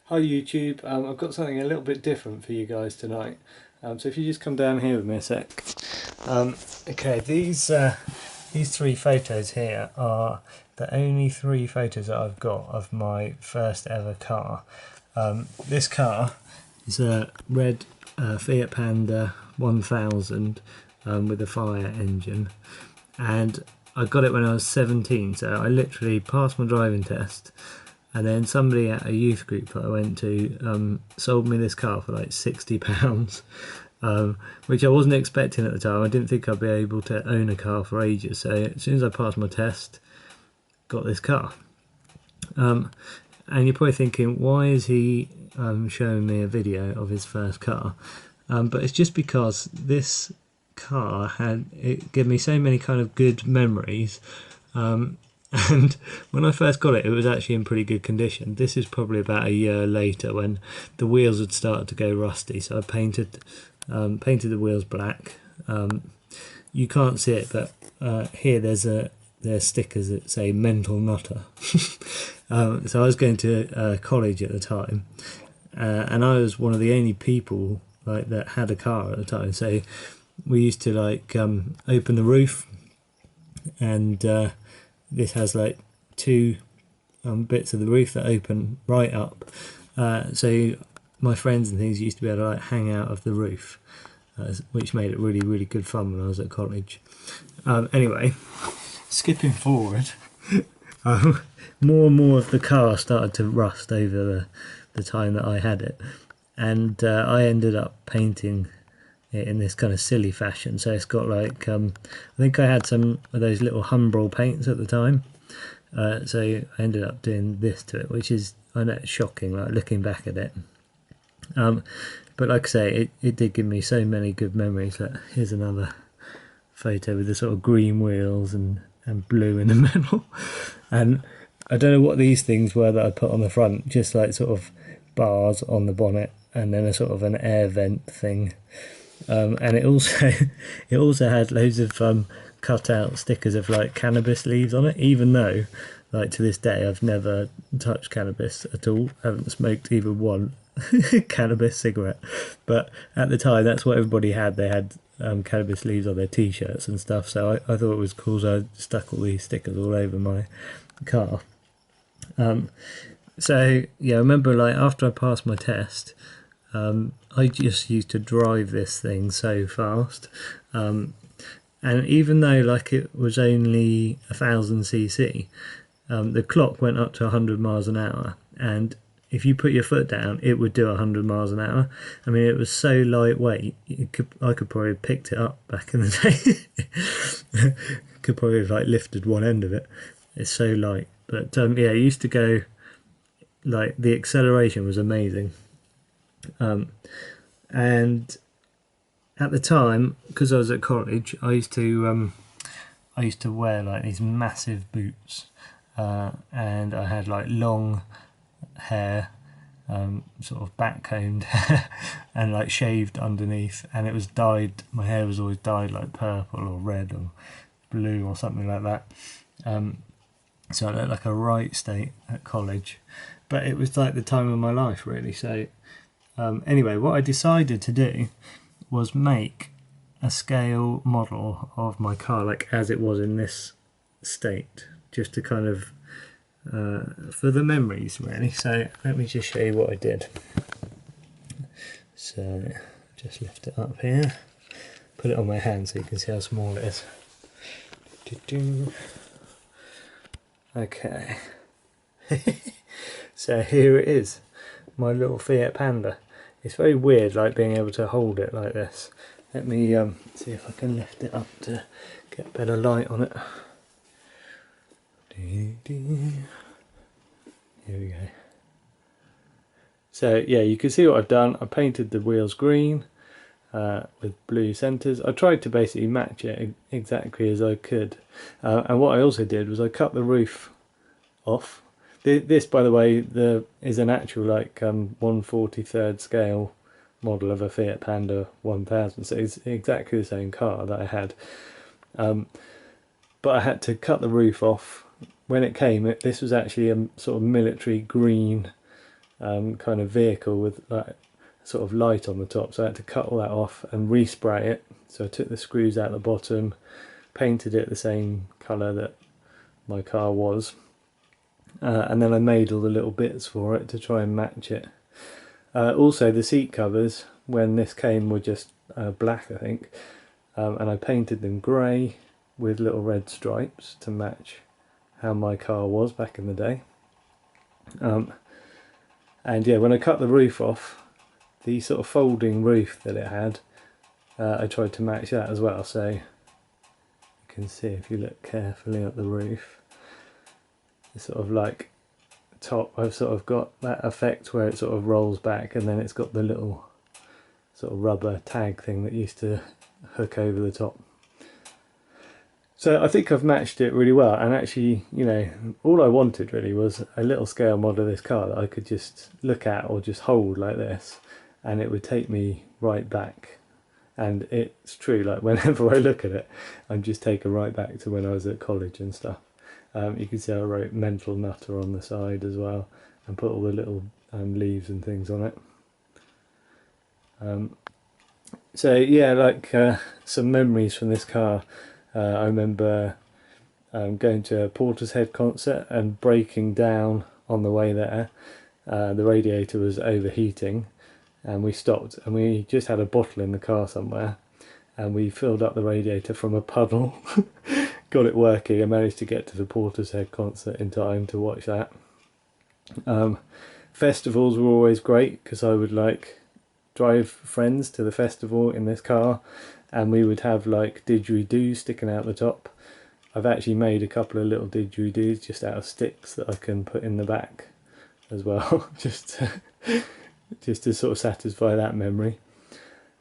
Hi YouTube, I've got something a little bit different for you guys tonight. So if you just come down here with me a sec. Okay, these three photos here are the only three photos that I've got of my first ever car. This car is a red Fiat Panda 1000 with a fire engine, and I got it when I was 17, so I literally passed my driving test. And then somebody at a youth group that I went to sold me this car for like £60, which I wasn't expecting at the time. I didn't think I'd be able to own a car for ages. So as soon as I passed my test, got this car. And you're probably thinking, why is he showing me a video of his first car? But it's just because this car it gave me so many kind of good memories. And when I first got it, it was actually in pretty good condition. This is probably about a year later when the wheels had started to go rusty. So I painted the wheels black. You can't see it, but here there's stickers that say "mental nutter." So I was going to college at the time, and I was one of the only people that had a car at the time. So we used to open the roof, and this has like two bits of the roof that open right up, so my friends and things used to be able to hang out of the roof, which made it really, really good fun when I was at college. Anyway, skipping forward, more and more of the car started to rust over the time that I had it, and I ended up painting in this kind of silly fashion. So it's got I think I had some of those little Humbrol paints at the time, so I ended up doing this to it, which is, I know it's shocking looking back at it, but like I say, it did give me so many good memories. Here's another photo with the sort of green wheels and blue in the middle, and I don't know what these things were that I put on the front, just sort of bars on the bonnet and then a sort of an air vent thing. And it also had loads of cut out stickers of cannabis leaves on it, even though to this day I've never touched cannabis at all. I haven't smoked even one cannabis cigarette, but at the time that's what everybody had. They had cannabis leaves on their t-shirts and stuff, so I thought it was cool, so I stuck all these stickers all over my car. So yeah, I remember after I passed my test, I just used to drive this thing so fast, and even though it was only 1000cc, the clock went up to 100 miles an hour, and if you put your foot down it would do 100 miles an hour. I mean, it was so lightweight, I could probably have picked it up back in the day. Could probably have lifted one end of it, it's so light. But yeah, it used to go, the acceleration was amazing. And at the time, because I was at college, I used to wear these massive boots, and I had long hair, sort of backcombed, and shaved underneath, and it was dyed. My hair was always dyed purple or red or blue or something like that. So I looked like a right state at college, but it was the time of my life really. So anyway, what I decided to do was make a scale model of my car as it was in this state, just to kind of for the memories really. So let me just show you what I did. So just lift it up here, put it on my hand so you can see how small it is. Okay. So here it is, my little Fiat Panda. It's very weird being able to hold it like this. Let me see if I can lift it up to get better light on it. Here we go. So yeah, you can see what I've done. I painted the wheels green with blue centres. I tried to basically match it exactly as I could, and what I also did was I cut the roof off. This, by the way, is an actual 1/43 scale model of a Fiat Panda 1000, so it's exactly the same car that I had. But I had to cut the roof off. When it came, this was actually a sort of military green kind of vehicle with like sort of light on the top, so I had to cut all that off and respray it. So I took the screws out the bottom, painted it the same colour that my car was, and then I made all the little bits for it to try and match it. Also the seat covers when this came were just black, I think, and I painted them grey with little red stripes to match how my car was back in the day. And yeah, when I cut the roof off, the sort of folding roof that it had, I tried to match that as well. So you can see if you look carefully at the roof, it's sort of like top, I've sort of got that effect where it sort of rolls back, and then it's got the little sort of rubber tag thing that used to hook over the top. So I think I've matched it really well, and actually, you know, all I wanted really was a little scale model of this car that I could just look at or just hold like this, and it would take me right back. And it's true, like whenever I look at it, I'm just taken right back to when I was at college and stuff. You can see I wrote Mental Nutter on the side as well, and put all the little leaves and things on it. So yeah, like some memories from this car. I remember going to a Portishead concert and breaking down on the way there. The radiator was overheating, and we stopped, and we just had a bottle in the car somewhere, and we filled up the radiator from a puddle, got it working, and managed to get to the Portishead concert in time to watch that. Festivals were always great because I would like drive friends to the festival in this car, and we would have like didgeridoos sticking out the top. I've actually made a couple of little didgeridoos just out of sticks that I can put in the back as well, just to sort of satisfy that memory.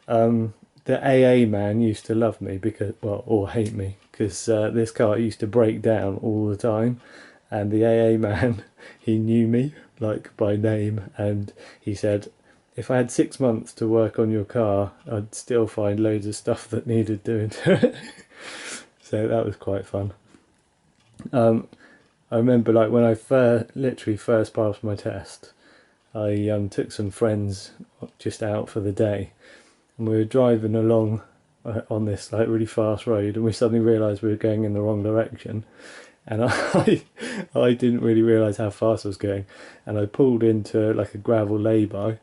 The AA man used to love me because, well, or hate me, because this car used to break down all the time, and the AA man, he knew me like by name, and he said, if I had 6 months to work on your car, I'd still find loads of stuff that needed doing to it. So that was quite fun. I remember like when I literally first passed my test, I took some friends just out for the day, and we were driving along on this like really fast road, and we suddenly realised we were going in the wrong direction, and I didn't really realise how fast I was going, and I pulled into like a gravel lay-by,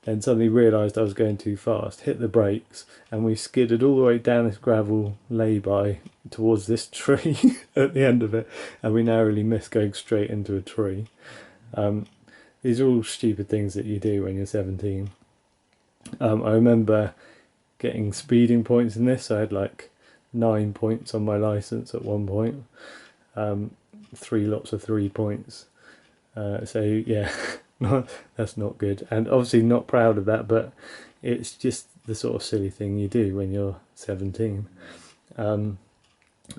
and suddenly realised I was going too fast, hit the brakes, and we skidded all the way down this gravel lay-by towards this tree at the end of it, and we narrowly missed going straight into a tree. These are all stupid things that you do when you're 17. I remember getting speeding points in this. I had like 9 points on my licence at one point, 3 lots of 3 points. So yeah, that's not good, and obviously not proud of that, but it's just the sort of silly thing you do when you're 17. I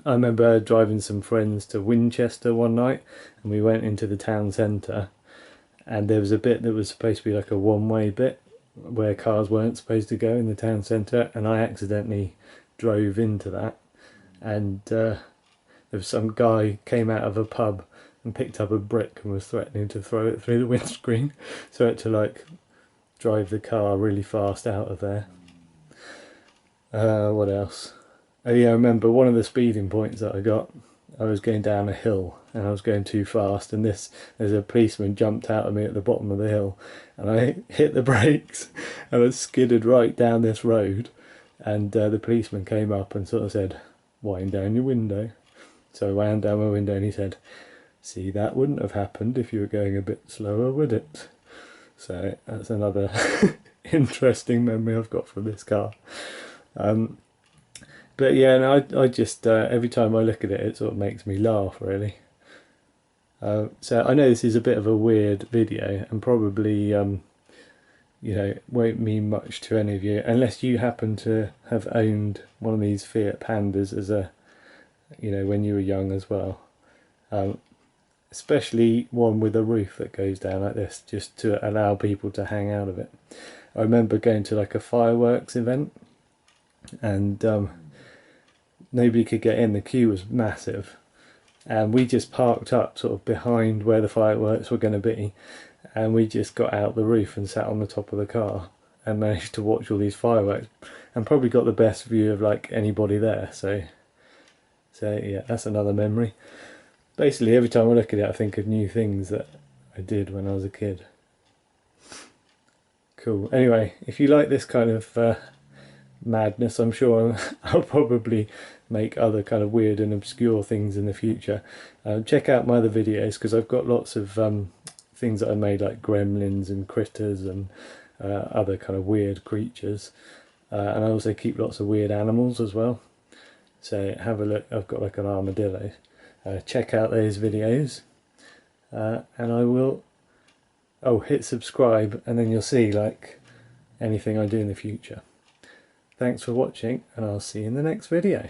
remember driving some friends to Winchester one night, and we went into the town centre, and there was a bit that was supposed to be like a one-way bit where cars weren't supposed to go in the town centre, and I accidentally drove into that, and there was some guy came out of a pub and picked up a brick and was threatening to throw it through the windscreen, so I had to like drive the car really fast out of there. What else? Oh yeah, I remember one of the speeding points that I got, I was going down a hill and I was going too fast, and there's a policeman jumped out at me at the bottom of the hill, and I hit the brakes and I skidded right down this road, and the policeman came up and sort of said, wind down your window. So I wound down my window, and he said, see, that wouldn't have happened if you were going a bit slower, would it? So that's another interesting memory I've got from this car. But yeah, no, I just, every time I look at it, it sort of makes me laugh, really. So I know this is a bit of a weird video, and probably, you know, won't mean much to any of you, unless you happen to have owned one of these Fiat Pandas as a, you know, when you were young as well. Especially one with a roof that goes down like this, just to allow people to hang out of it. I remember going to like a fireworks event, and nobody could get in, the queue was massive, and we just parked up sort of behind where the fireworks were going to be, and we just got out the roof and sat on the top of the car and managed to watch all these fireworks, and probably got the best view of like anybody there. So yeah, that's another memory. Basically every time I look at it I think of new things that I did when I was a kid. Cool. Anyway, if you like this kind of madness, I'm sure I'll probably make other kind of weird and obscure things in the future. Check out my other videos, because I've got lots of things that I made, like gremlins and critters and other kind of weird creatures, and I also keep lots of weird animals as well. So have a look. I've got like an armadillo. Check out those videos, and I will hit subscribe, and then you'll see like anything I do in the future. Thanks for watching, and I'll see you in the next video.